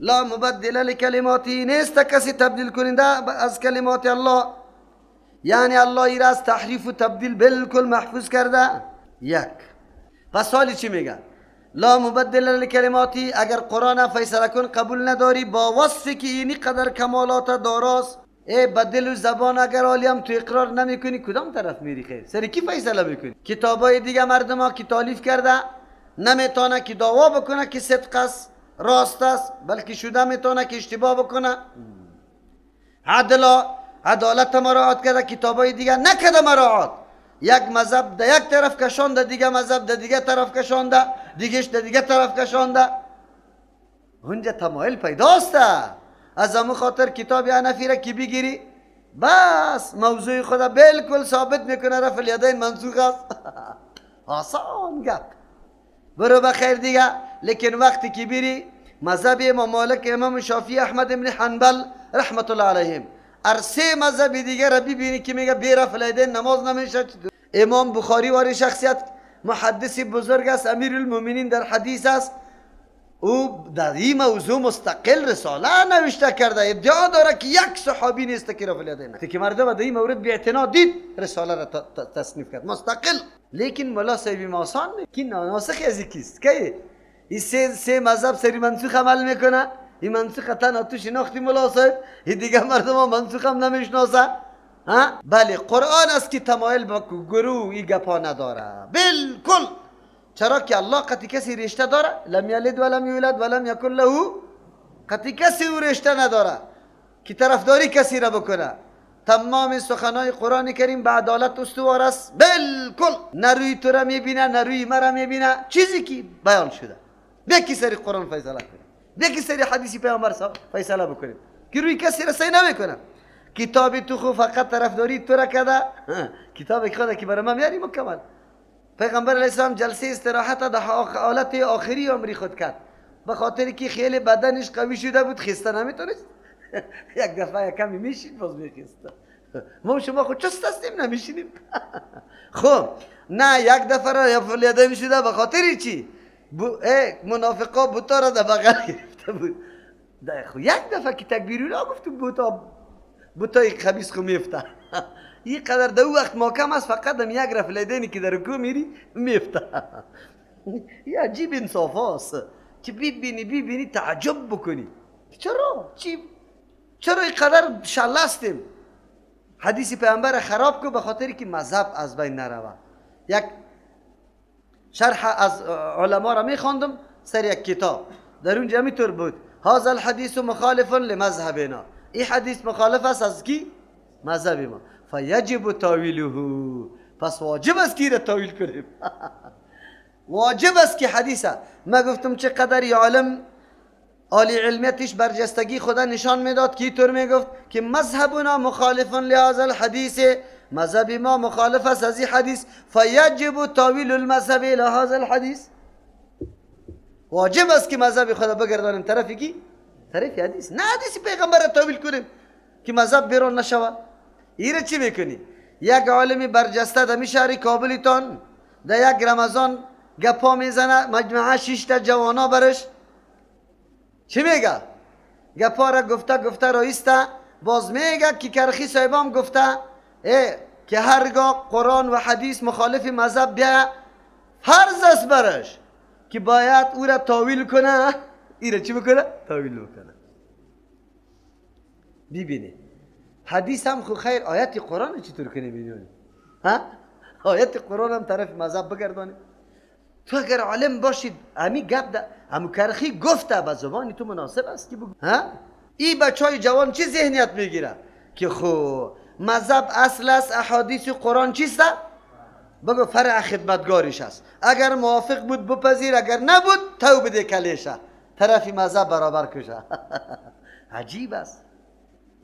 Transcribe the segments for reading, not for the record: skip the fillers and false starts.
لا مبدل لکلماتی، نیست کسی تبدیل کننده از کلمات الله. یعنی الله ای را از تحریف و تبدیل بالکل محفوظ کرده. یک. پس حالی چی میگه؟ لا مبدل لکلماتی، اگر قرآن فیصله کن قبول نداری با وصفی که اینی قدر کمالات داراست، بدل و زبان اگر عالیم تو اقرار نمی کنی کدام طرف میری خیر؟ سری کی فیصله میکنی؟ کتابای دیگه مردم ها که تالیف کرده نمیتونه که دعوا بکنه که صدق است، راست است، بلکه شده میتونه که اشتباه بکنه. عدالت مراعات کرده، کتابای دیگه نکده مراعات. یک مذهب ده یک طرف کشانده، دیگه مذهب ده دیگه طرف کشانده، دیگهش ده دیگه طرف کشانده. اونجا تمایل پیداست. از همون خاطر کتاب حنفی را که بگیری بس موضوع خدا بالکل ثابت میکنه رفع الیدین منسوخ است. آسان گپ، برو بخیر دیگه. لیکن وقتی که بری مذهب امام مالک، امام شافعی، احمد ابن حنبل رحمت الله علیهم، سه مذهب دیگه را ببینی که میگه بی رفع الیدین نماز نمیشه. امام بخاری واری شخصیت محدث بزرگ است، امیر المؤمنین در حدیث است. او در این موضوع مستقل رساله نوشته کرده، ادعا داره که یک صحابی نیست که رفع الیدین که مردم در این مورد بی اعتنا دید رساله را تصنیف کرد مستقل. لیکن ملا صاحب آسان کی ناسخ از کیست که این سه مذهب سری منسوخ عمل میکنه؟ این منسوخ تنها تو شناختی ملا صاحب، این دیگه مردم ها منسوخ هم نمیشناسه. بله قرآن است که تمایل به گروه این گپا نداره بالکل. چرا که الله قطعی کسی رشته داره؟ لم یلد ولم یولد ولم یکن له، قطعی کسی او رشته نداره که طرفداری کسی را بکنه. تمام سخنهای قرآن کریم به عدالت استوار است بالکل. نه روی تو را میبینه نه روی مرا میبینه، چیزی که بیان شده. بکی سری قرآن فیصله کنیم، بکی سری حدیثی پیامبر فیصله بکنیم که روی کسی را سعی نمیکنه. کتاب تو خو فقط طرفداری تو را کرده، کتاب خدا که برای ما میاری مکمل. پیغمبر علیه السلام جلسه استراحت در حالت آخری عمری خود کرد، به خاطر که خیلی بدنش قوی شده بود، خسته نمیتونست. یک دفعه کمی میشید باز میخسته. ما شما خود چست هستیم نمیشینیم. خب نه یک دفعه را یفلیده میشده به خاطر چی؟ منافقا بوتا را در بغل گرفته بود. یک دفعه که تکبیر اولا گفتم بوتای خبیث خو میفته. این قدر دو وقت محکم است، فقط هم یک رفع الیدینی که در رکوع میری میفته. یه عجیب انصاف هست که ببینی تعجب بکنی چرا این قدر شلستیم؟ حدیث پیامبر خراب کو به خاطر که مذهب از بین نروه. یک شرح از علما را میخواندم سر یک کتاب، در اونجا همینطور بود هذا الحدیث مخالف لمذهبنا، این حدیث مخالف است از کی؟ مذهب ما. فیجب تاویله، پس واجب است که را تاویل کنیم. واجب است که حدیثه. ما گفتم چقدر یه عالم عالی علمیتش برجستگی خدا نشان میداد که اینطور میگفت که مذهبنا مخالف لهذا الحدیث، مذهب ما مخالف است از این حدیث. فیجب تاویل المذهب لهذا الحدیث، واجب است که مذهب خدا بگردانیم طرفی کی؟ طرف حدیث، نه حدیث پیغمبر را تاویل کنیم که مذهب بیرون نشود. ایره چی میکنی؟ یک عالمی برجسته در شهر کابلیتان در یک رمضان گپا میزنه، مجموعه 6 تا جوانا برش چی میگه؟ گپا را گفته رایسته، باز میگه که کرخی صاحبام گفته که هرگاه قرآن و حدیث مخالف مذهب بیا فرض است برش که باید او را تاویل کنه. ایره چی بکنه؟ تاویل بکنه. ببینید حدیث هم خو خیر، آیت قرآن چطور کنی میدونی؟ آیت قرآن هم طرف مذهب بگردانی. تو اگر عالم باشید همی گپ ده همو کرخی گفته به زبانی تو مناسب است که بگو. این بچهای جوان چی ذهنیت میگیره که خو مذهب اصل است، احادیث قرآن چیست؟ بگو فرع خدمتگاریش است، اگر موافق بود بپذیر، اگر نبود تو بده کلیشه، طرفی مذهب برابر کشه. عجیب است.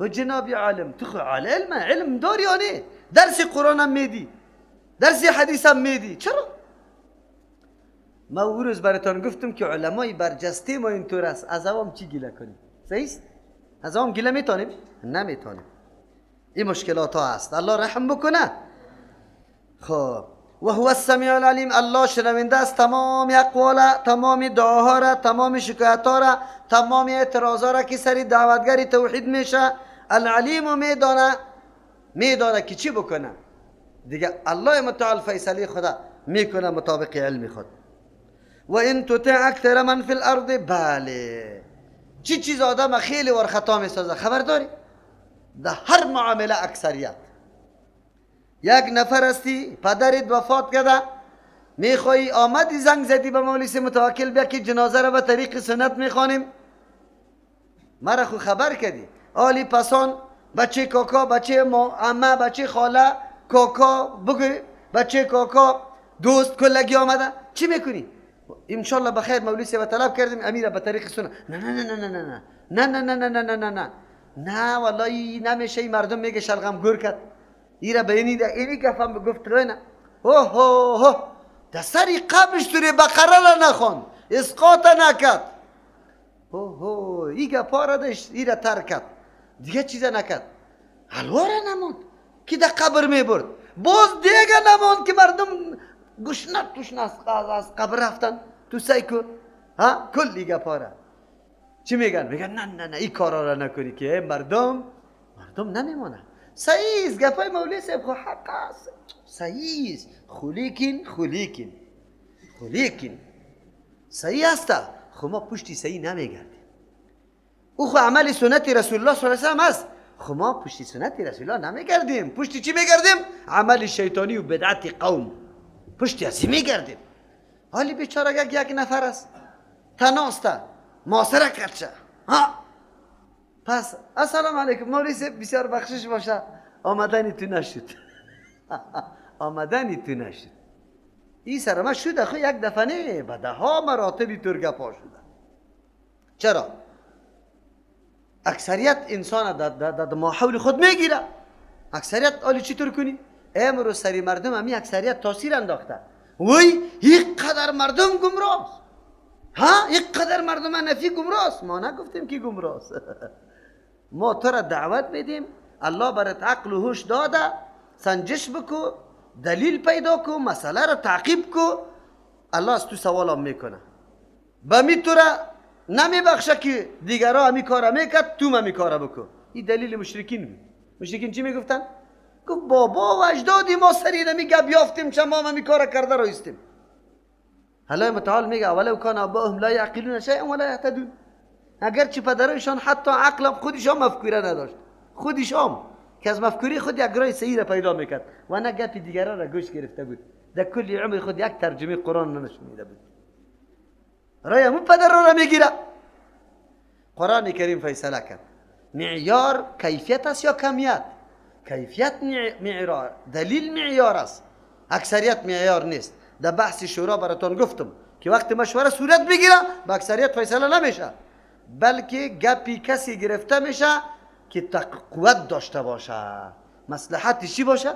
و جناب عالم تو خو علم داری یا نه؟ درس قرآن هم میدی، درس حدیث هم میدی، چرا؟ ما او روز براتون گفتم که علمای برجسته ما اینطور است، از عوام چی گله کنیم؟ صحیح است؟ از عوام گله میتونیم؟ نمیتونیم. این مشکلات ها هست، الله رحم بکنه. خب و هو السمیع العلیم، الله شنونده است تمام اقوال، تمام دعاها را، تمام شکایتها را، تمام اعتراضها را که سری دعوتگری توحید میشه. العلیم میدانه که چی بکنه دیگه. الله متعال فیصله خدا میکنه مطابق علم خود. و این تطع اکثر من فی الارض، بله چی چیز آدم خیلی ور خطا میسازه خبر داری؟ در هر معامله اکثریت. یک نفر هستی پدرت وفات کرده، میخوایی آمدی زنگ زدی به مولوی متوکل بیا که جنازه را به طریق سنت میخوانیم، مرا خو خبر کردی. آلی پسان بچه کاکا، بچه عمه، بچه خاله، کاکا بگو، بچه کاکا، دوست کلگی آمده، چی میکنی؟ انشالله بخیر مولوی و طلب کردیم امیر به طریق سنت. نه نه نه نه نه نه نه نه نه نه نه نه نه نه والله نمیشه. این مردم میگه شلغم گور کرد ایره به اینی گفتم گفت نه. اوه اوه در سری قبرش توری بقره نخوان، اسقاط نکد. اوه ای گپا را داشت ایره ترکت دیگه چیز نکد. حلوا را نموند که در قبر میبرد، باز دیگه نموند که مردم گشنت توشن از قبر رفتن تو سیکو ها کلی گپا را. چی میگن؟ میگن نه نه نه این کارا را نکنی که مردم نمیمونه. صحیح است گپای مولوی صاحب خو حق است، صحیح است. خلیکین صحیح است، خو ما پشتی صحیح نمیگردیم. او خو عمل سنت رسول الله صلی الله علیه و آله است، خو ما پشتی سنت رسول الله نمیگردیم. پشتی چی میگردیم؟ عمل شیطانی و بدعت قوم پشتی اسی میگردیم. حالی بیچاره یک نفر است تناسته ماسره کردشه ها. پس السلام علیکم مولوی صاحب بسیار بخشش باشه آمدنی تو نشد. آمدنی تو نشد. این سر ما شده خو یک دفعه نه به ده ها مراتبی ترگه پا شده. چرا؟ اکثریت انسان در ماحول خود میگیره. اکثریت آلی چی طور کنی؟ امروز سری مردم همی اکثریت تاثیر انداخته. وی یک قدر مردم گمراه، ها یک قدر مردم نفی گمراست. ما نگفتیم که گمراست. ما تو را دعوت میدیم الله برات عقل و هوش داده، سنجش بکو، دلیل پیدا کو، مسئله را تعقیب کو. الله از تو سوال هم میکنه. بمی تو را نمیبخشه که دیگرها همی کارا میکرد تو همی کارا بکو. این دلیل مشرکین چی میگفتن؟ گفت بابا و اجدادی ما سری نمی گپ یافتیم شما همی کارا کرده رایستیم. الله متعال میگه اولو کان آباهم لا یعقلون شیئا ولا یهتدون. اگرچه پدرشان حتی عقل خودشان مفکوره نداشت، خودشان که از مفکوری خود یک رای صحیح را پیدا میکرد و نه گپی دیگران را گوش گرفته بود، در کل عمر خود یک ترجمه قرآن نشنیده بود. رای همون پدر را میگیره. قرآن کریم فیصله کرد معیار کیفیت است یا کمیت؟ کیفیت معیار، دلیل معیار است، اکثریت معیار نیست. در بحث شورا براتون گفتم که وقتی مشوره صورت بگیره با اکثریت فیصله نمیشه، بلکه گپی کسی گرفته میشه که قوت داشته باشه، مصلحتی چی باشه،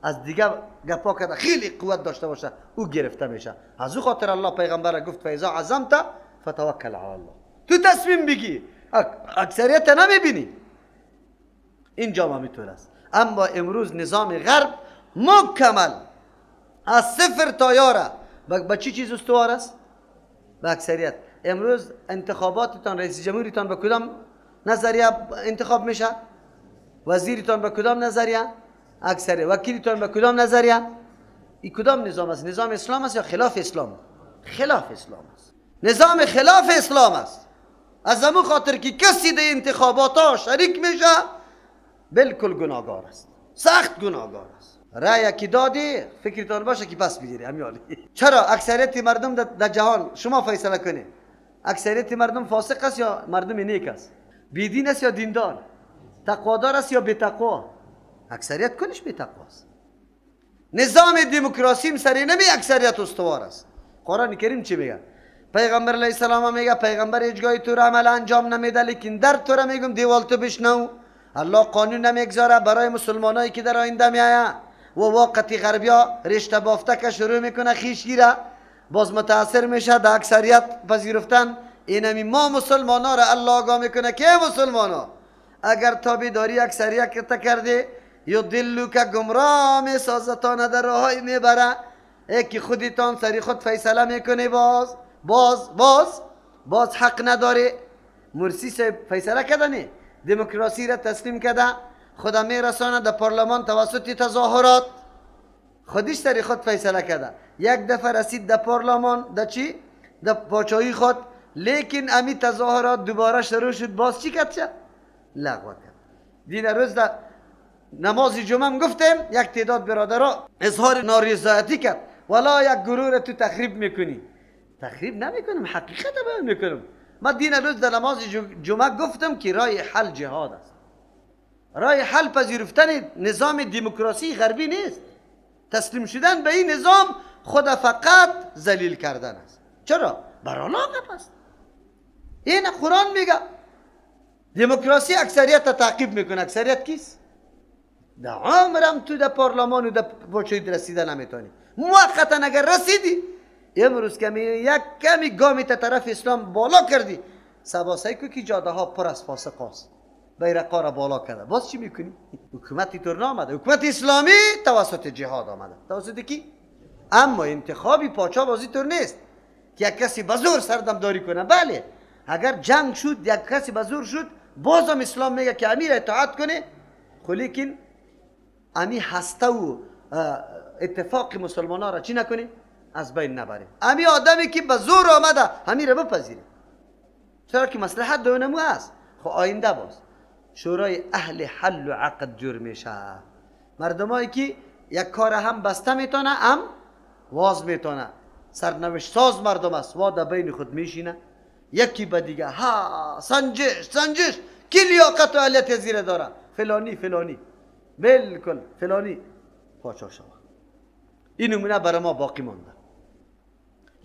از دیگه گپا کرده خیلی قوت داشته باشه او گرفته میشه. از او خاطر الله پیغمبر گفت فاذا عزمت فتوکل علی الله. تو تصمیم بگی، اکثریت نمیبینی. اینجا ما میتونه است. اما امروز نظام غرب مکمل از صفر تا یاره با چی چیز استوار است؟ با اکثریت. امروز انتخاباتتان رئیس جمهوریتان به کدام نظریه انتخاب میشه؟ وزیرتان به کدام نظریه؟ اکثریت. وکیلتان به کدام نظریه؟ این کدام نظام است؟ نظام اسلام است یا خلاف اسلام؟ خلاف اسلام است. نظام خلاف اسلام است. از همون خاطر که کسی در انتخابات ها شریک میشه بالکل گناهگار است، سخت گناهگار است. رأی کی دادی فکرتان باشه که پس بگیری همیالی. چرا اکثریت مردم در جهان شما فیصله کنید، اکثریت مردم فاسق است یا مردم نیک است؟ بیدین است یا دیندار؟ تقوادار است یا بی تقوا؟ اکثریت کنش بی تقوا است. نظام دموکراسی سری نمی اکثریت استوار است. قرآن کریم چی میگه؟ پیغمبر علیه السلام میگه پیغمبر هیچ گاهی تو را عمل انجام نمیده، لیکن در تو را میگم دیوال تو بشنو. الله قانون نمیگذاره برای مسلمانایی که در آینده میآیه و وقتی غربیا رشته بافته که شروع میکنه خیش گیره باز متاثر میشه در اکثریت پذیرفتن. اینمی ما مسلمانا را الله آگاه میکنه که مسلمانا اگر تابعداری اکثریت کرده یا دلو که گمراه میسازتانه در راهی میبره که خودتان سری خود فیصله میکنه باز حق نداره. مرسی صاحب فیصله کردنه دموکراسی را تسلیم کرده، خدا میرسانه در پارلمان توسط تظاهرات، خودش سری خود فیصله کرده. یک دفعه رسید در پارلمان در چی؟ در پاچایی خود، لیکن امی تظاهرات دوباره شروع شد، باز چی کرد؟ لغو کرد. دین روز در نماز جمعه گفتیم یک تعداد برادرها اظهار نارضایتی کرد، والا یک گروه را تو تخریب میکنی. تخریب نمیکنم، حقیقت بیان میکنم. ما دین روز در نماز جمعه گفتم که راه حل جهاد است. راه حل پذیرفتن نظام دموکراسی غربی نیست. تسلیم شدن به این نظام خود فقط ذلیل کردن است. چرا؟ برالاغت است. این قرآن میگه دموکراسی اکثریت تعقیب میکنه. اکثریت کیست؟ در عمرم تو در پارلمان و در پاچوی رسیده نمیتونی. موقتا اگر رسیدی امروز یک کمی گامی تا طرف اسلام بالا کردی، سباسایی که جاده ها پر از فاسق است، بیرقا را بالا کرده، باز چی میکنی؟ حکومتی طور نامده، حکومت اسلامی توسط جهاد آمده. توسط کی؟ اما انتخابی پاچا بازی طور نیست که یک کسی بزور سردمداری کنه. بله اگر جنگ شد یک کسی بزور شد، بازم اسلام میگه که امیر اطاعت کنه، لیکن امی هسته و اتفاق مسلمان ها را چی نکنه؟ از بین نبره. امی آدمی که به زور آمده همین را بپذیره، چرا که مصلحت دونمو هست. خب آینده باز شورای اهل حل و عقد جور میشه. مردمایی که یک کار هم بسته میتونه هم واز میتونه، سرنوشت ساز مردم است، وا در بین خود میشینه یکی به دیگه ها سنجش کی لیاقت و اهلیت زیر داره، فلانی بالکل فلانی پاچا شود. این نمونه برای ما باقی مانده.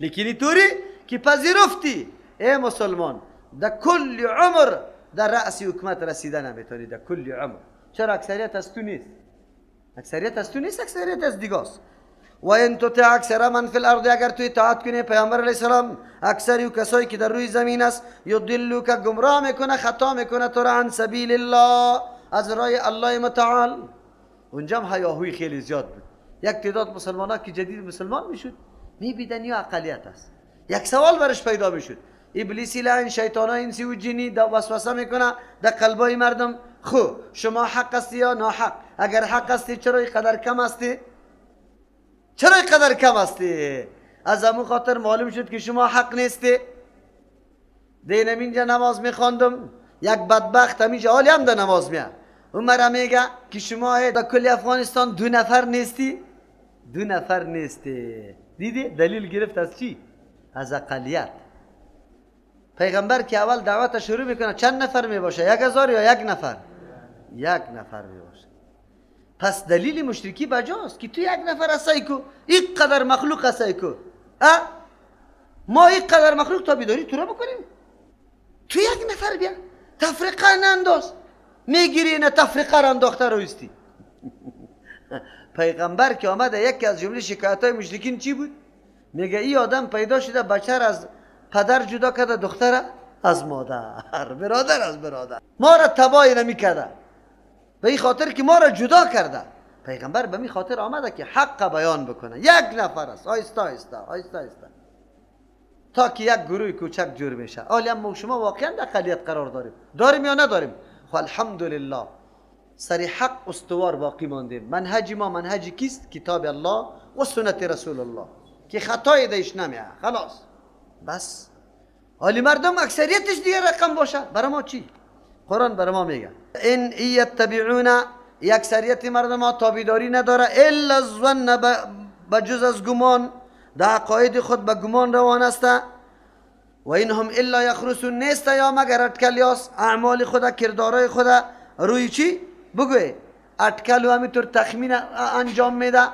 لیکن اینطوری که پذیرفتی ای مسلمان در کل عمر در رأس حکومت رسیده نمیتونی، در کل عمر. چرا؟ اکثریت از تو نیست. اکثریت از دیگاست. و ان تطع اکثر من فی الارض، اگر تو اطاعت کنی پیامبر علیه السلام اکثری کسایی که در روی زمین است، یضلوک گمراه میکنه، خطا میکنه تو را عن سبیل الله، از راه الله متعال. اونجا هم هیاهوی خیلی زیاد بود. یک تعداد مسلمان ها که جدید مسلمان میشد میبیدن یا اقلیت است، یک سوال برش پیدا میشد. ابلیسی لعن شیطان ها انسی و جنی وسوسه میکنه در قلبای مردم، خو شما حق هستی یا ناحق؟ اگر حق هستی چرا اینقدر کم هستی؟ از همون خاطر معلوم شد که شما حق نیستی. دینم اینجا نماز میخواندم، یک بدبخت همینجا حالی هم در نماز میاد، اون مرا میگه که شما در کل افغانستان دو نفر نیستی. دیدی؟ دلیل گرفت از چی؟ از اقلیت. پیغمبر که اول دعوت شروع میکنه چند نفر میباشه؟ 1000 یا یک نفر؟ یک نفر میباشه. پس دلیل مشرکی بجاست که تو یک نفر هستی کو، این قدر مخلوق هستی کو، ما این قدر مخلوق تابیداری تو را بکنیم؟ تو یک نفر بیا تفریقه ننداز، میگیری نه تفریقه را انداخته رویستی. پیغمبر که آمده یکی از جمله شکایت های مشرکین چی بود؟ میگه این آدم پیدا شده بچه از پدر جدا کرده، دختر از مادر، برادر از برادر، ما را تباه نمی کرده، به این خاطر که ما را جدا کرده. پیغمبر به این خاطر آمده که حق بیان بکنه. یک نفر است، آیسته تا که یک گروه کوچک جور میشه. حالا ما شما واقعا در اقلیت قرار داریم یا نداریم؟ خب الحمدلله سر حق استوار باقی ماندیم. منهج ما منهج کیست؟ کتاب الله و سنت رسول الله که خطای دیش نمیه. خلاص بس. حالی مردم اکثریتش دیگه رقم باشه، برای ما چی؟ قرآن برای ما میگه ان یتبعون، اکثریت مردم ها تابیداری نداره، الا الظن، بجز از گمان، در عقاید خود به گمان روان است. و اینهم الا یخرسون، نیست یا مگر اٹکلیاس اعمال خود، کردارای خود روی چی؟ بگوی اٹکل و همینطور تخمین انجام میده،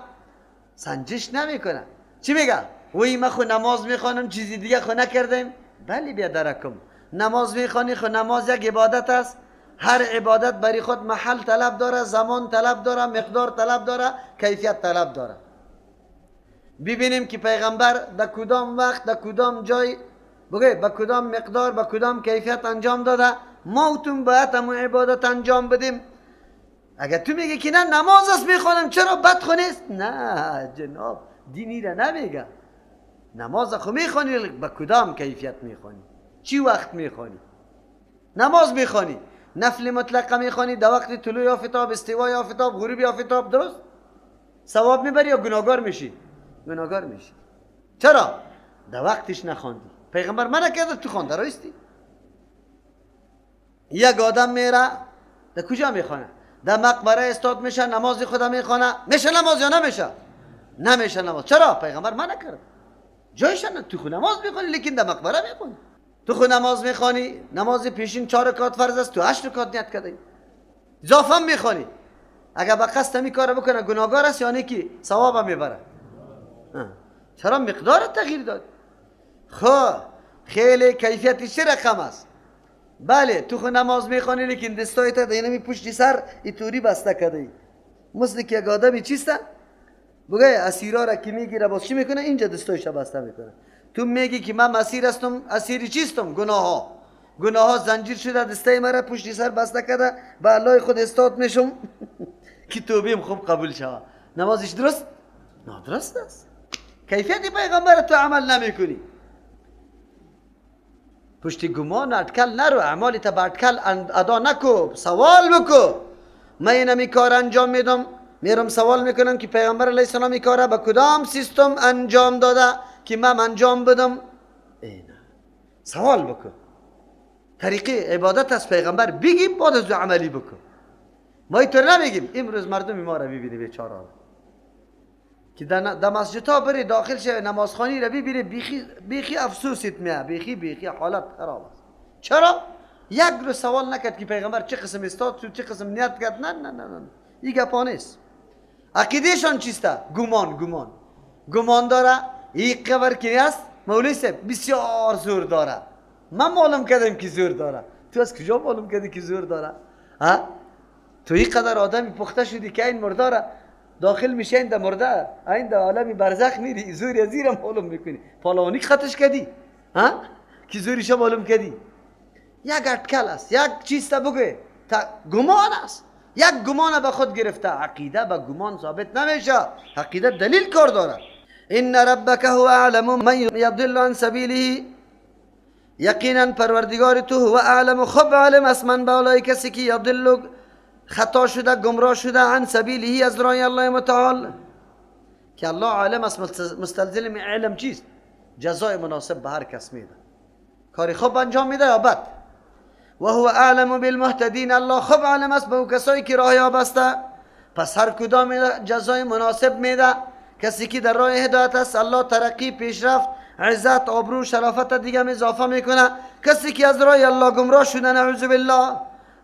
سنجش نمیکنه. چی میگه؟ وی ما خو نماز میخوانم چیزی دیگه خو نکردیم. بلی بیادرکم، نماز میخوانی خو نماز یک عبادت است. هر عبادت برای خود محل طلب داره، زمان طلب داره، مقدار طلب داره، کیفیت طلب داره. ببینیم که پیغمبر در کدام وقت در کدام جای بگه با کدام مقدار با کدام کیفیت انجام داده، ما و تون باید همون عبادت انجام بدیم. اگر تو میگی که نه نماز است میخوانم چرا بد خو نیست؟ نه جناب، دینی را نمیگه. نماز خو میخوانی به کدام کیفیت میخوانی؟ چی وقت میخوانی؟ نماز میخوانی نفل مطلقه میخوانی در وقت طلوع آفتاب، استوای آفتاب، غروب آفتاب، درست؟ ثواب میبری یا گناهگار میشی؟ گناهگار میشی. چرا؟ در وقتش نخواندی. پیغمبر منع کرده تو خوانده راستی. یک آدم میره در کجا میخونه؟ در مقبره استاد میشه نماز خدا میخونه، میشه نماز یا نمیشه؟ نمیشه نماز. چرا؟ پیغمبر منع کرد. جایش نه. تو خود نماز میخونی لیکن در مقبره میخونی. تو خود نماز میخونی، نماز پیشین 4 رکعت فرض است، تو 8 رکعت نیت کردی. اضافه میخونی. اگر با قصد می کار بکنه گناهگار است یعنی که ثواب میبره. چرا مقدار تغییر داد؟ خب خیلی کیفیتش چه رقم است؟ بله تو خود نماز میخونی لیکن دستایت دینمی پشت سر اینطوری بسته کردی. مثل که یک آدمی چیسته بگه اسیرا را که میگیره باز چی میکنه؟ اینجا دستایش بسته میکنه. تو میگی که من اسیر هستم، اسیری چیستم؟ گناه ها زنجیر شده دسته مرا پشت سر بسته کرده، به الله خود استاد میشم که توبیم خوب قبول شود. نمازش درست؟ نادرست است. کیفیت پیغمبر تو عمل نمیکنی. پشت گمان اٹکل نرو، اعمالی تا با اٹکل ادا نکو، سوال بکو. من اینمی کار انجام میدم، میرم سوال میکنم که پیغمبر علیه السلام این کار با کدام سیستم انجام داده که من انجام بدم. اینه سوال بکن. طریقه عبادت از پیغمبر بگیم بعد از عملی بکن. ما اینطور نمیگیم. امروز مردم ما را ببینی بیچاره که در مسجد ها بری داخل شه نمازخانی را ببینی بیخی افسوست میاد، بیخی حالت خراب است. چرا؟ یک رو سوال نکرد که پیغمبر چه قسم استاد تو چه قسم نیت کرد. نه این گپا نیست. عقیدهشان چیسته؟ گمان داره. این قبر که است مولوی صاحب بسیار زور داره. من معلوم کردم که زور داره. تو از کجا معلوم کردی که زور داره؟ ها؟ تو این قدر آدمی پخته شدی که این مرده را داخل میشه این در مرده، این در عالم برزخ میری زوری از زیرم معلوم میکنی. پالانی خطش کردی؟ ها؟ که زوریشو معلوم کردی؟ یک اٹکل است، یک چیز تا بگه گمان است. یک گمان به خود گرفته. عقیده به گمان ثابت نمیشه. عقیده دلیل کار داره. ان ربک هو اعلم من یضل عن سبیله، یقینا پروردگار تو هو اعلم، خب علم است من بالای کسی که یضل خطا شده گمراه شده عن سبیله از راه الله متعال. که الله عالم است مستلزم علم چیست؟ جزای مناسب به هر کس میده. کاری خوب انجام میده یا بد. و هو اعلم بالمهتدین، الله خوب علم است به کسایی که راه یاب است. پس هر کدام جزای مناسب میده. کسی که در راه هدایت است الله ترقی، پیشرفت، عزت، آبرو، شرافت دیگه اضافه میکنه. کسی که از راه الله گمراه شده نعوذ بالله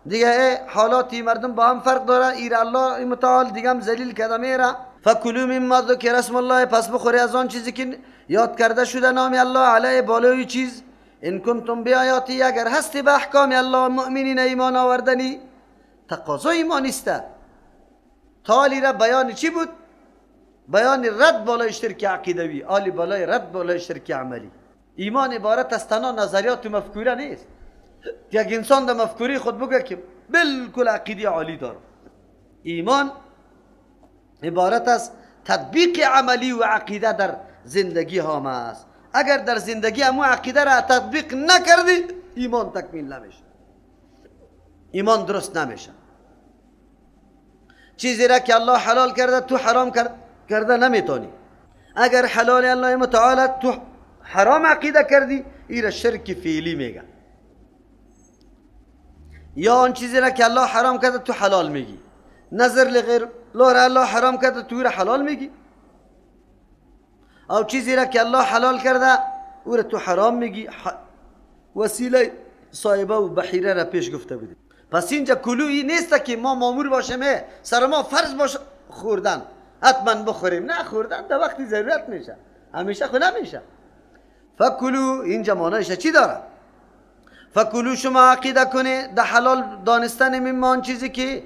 دیگه حالاتی مردم با هم فرق داره. ایر الله متعال دیگه هم ذلیل کرده میره. فکلوا مما ذکر اسم الله، پس بخوری از آن چیزی که یاد کرده شده نام الله علیه بالای چیز. ان کنتم بیااتی، اگر هستی به احکام الله مؤمنین ایمان آوردنی. تقاضای ایمان است. تالی را بیان چی بود؟ بیان رد بالای شرک عقیدوی، آلی بالای رد بالای شرک عملی. ایمان عبارت از تنها نظریات و مفکوره نیست. یک انسان در مفکوری خود بگه که بالکل عقیده عالی داره. ایمان عبارت از تطبیق عملی و عقیده در زندگی هم است. اگر در زندگی همو عقیده را تطبیق نکردی ایمان تکمیل نمیشه، ایمان درست نمیشه. چیزی را که الله حلال کرده تو حرام کرده نمیتونی. اگر حلال الله متعال تو حرام عقیده کردی این شرک فعلی میگه. یا آن چیزی را که الله حرام کرده تو حلال میگی. نظر لغیر الله حرام کرده تو را حلال میگی. او چیزی را که الله حلال کرده او را تو حرام میگی. وسیله صایبه و بحیره را پیش گفته بودیم. پس اینجا کلویی نیست که ما مامور باشیم سر ما فرض باشه خوردن حتما بخوریم. نه، خوردن در وقتی ضرورت میشه، همیشه خود نمیشه. فکلو اینجا معنیش چی داره؟ فکلو شما عقیده کنه در حلال دانستن ممان چیزی که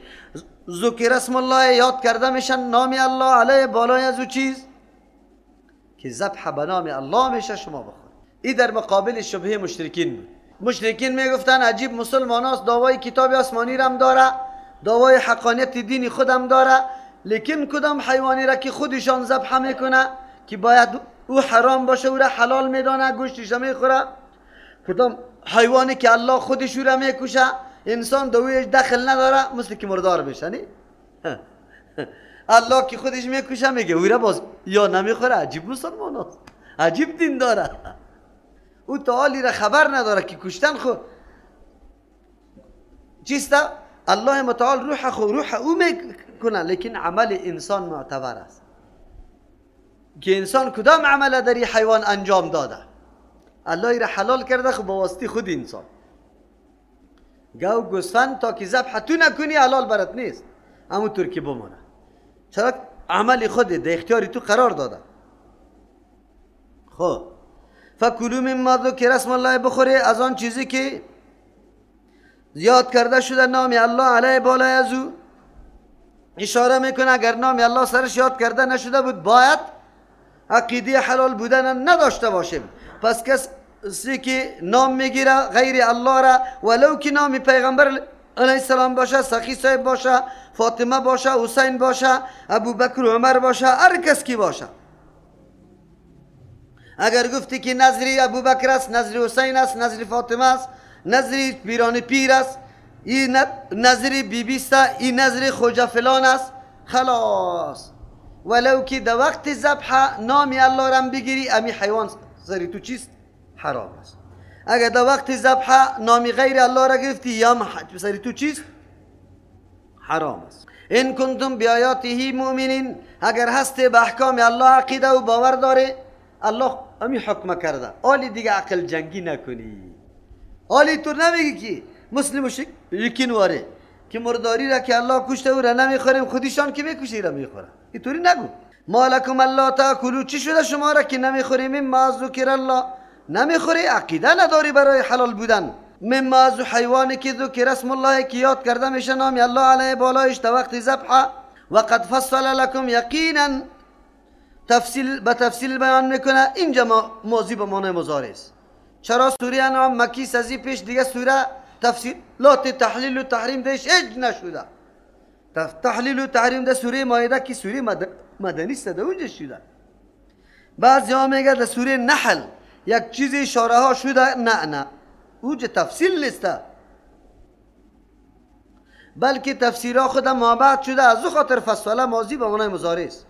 ذکر اسم الله یاد کرده میشن نام الله علیه بالای از او چیز که ذبح به نام الله میشه شما بخور. این در مقابل شبهه مشرکین بود. مشرکین میگفتن عجیب مسلمان هاست، دعوای کتاب آسمانی را هم داره، دعوای حقانیت دین خودم داره، لیکن کدام حیوانی را که خودشان ذبح میکنه که باید او حرام باشه او را حلال میدانه، گوشتش میخوره. کدام حیوانی که الله خودش او را میکشه انسان دویش دخل نداره، مثل که مردار بشه نی. الله که خودش میکشه میگه او را باز یا نمیخوره. عجیب مسلمان است، عجیب دین داره. او تعالی را خبر نداره که کشتن خود چیسته. الله متعال روح او میکنه، لیکن عمل انسان معتبر است که انسان کدام عمل در حیوان انجام داده. الله را حلال کرده خب با واسطه خود انسان. گاو گوسفند تا که ذبح تو نکنی حلال برات نیست، همونطور که بمانه، چرا عمل خود در اختیار تو قرار داده. خب فکلوا مما ذکر اسم الله، بخوری از آن چیزی که یاد کرده شده نام الله علیه بالای از او. اشاره میکنه اگر نام الله سرش یاد کرده نشده بود باید عقیده حلال بودن نداشته باشیم. پس کسی که نام میگیره غیر الله را، ولو که نام پیغمبر علیه السلام باشه، سخی صاحب باشه، فاطمه باشه، حسین باشه، ابو بکر و عمر باشه، هر کس کی باشه، اگر گفتی که نظری ابو بکر است، نظری حسین است، نظری فاطمه است، نظری پیران پیر است، این نظری بیبی است، این نظری خوجه فلان است، خلاص. ولو که در وقت ذبح نام الله را بگیری امی حیوان سری تو چیست؟ حرام است. اگر در وقت ذبح نام غیر الله را گرفتی یا سری تو چیست؟ حرام است. ان کنتم بیااته مؤمنین، اگر هستی به احکام الله عقیده و باور داره، الله امی حکم کرده، آلی دیگه عقل جنگی نکنی. آلی تو نمیگی که مسلم و یکین واره که مرداری را که الله کشته او را نمیخوریم، خودشان که میکشه را میخوره. اینطوری نگو. ما لکم الله تاکلوا، چی شده شما را که نمیخوریم؟ مما ذکر الله، نمیخوری، عقیده نداری برای حلال بودن. مما از حیوانی که ذکر اسم الله که یاد کرده میشه نام الله علیه بالایش در وقت ذبح. و قد فصل لکم، یقینا به تفصیل بیان میکنه. اینجا ماضی به معنای مضارع است. چرا سوره انعام مکی سازی پیش دیگه سوره تفصیلات تحلیل و تحریم دیش اج نشده. تحلیل و تحریم ده سوره مائده که سوره مدنی است، ده اونجا شده. بعضی ها میگه ده سوره نحل یک چیز اشاره ها شده، نه اونجا تفصیل نیست، بلکه تفسیرها خود ما بعد شده. از او خاطر فصله ماضی به معنای مضارع است.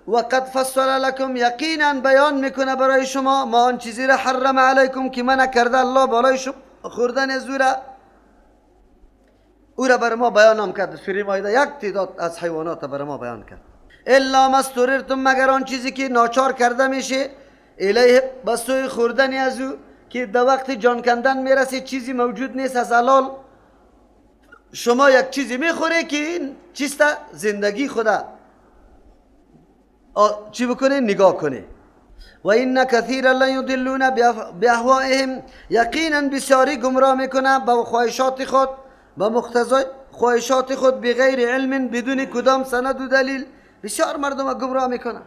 و قد فصل لکم، یقینا بیان میکنه برای شما ما آن چیزی را حرم علیکم که منع کرده الله بالای شما خوردن از او را بر ما بیان هم کرد. سوره مائده یک تعداد از حیوانات بر ما بیان کرد. الا ما اضطررتم، مگر آن چیزی که ناچار کرده میشه الیه، بسوی خوردن از او، که در وقت جان کندن میرسه چیزی موجود نیست از حلال. شما یک چیزی میخوره که این چیست زندگی خدا چی بکنه؟ نگاه کنه. و این کثیر لا یضلون باهوائهم، یقینا بسیاری گمراه میکنه با خواهشات خود، با مقتضای خواهشات خود، بغیر علم، بدون کدام سند و دلیل. بسیار مردم گمراه میکنه.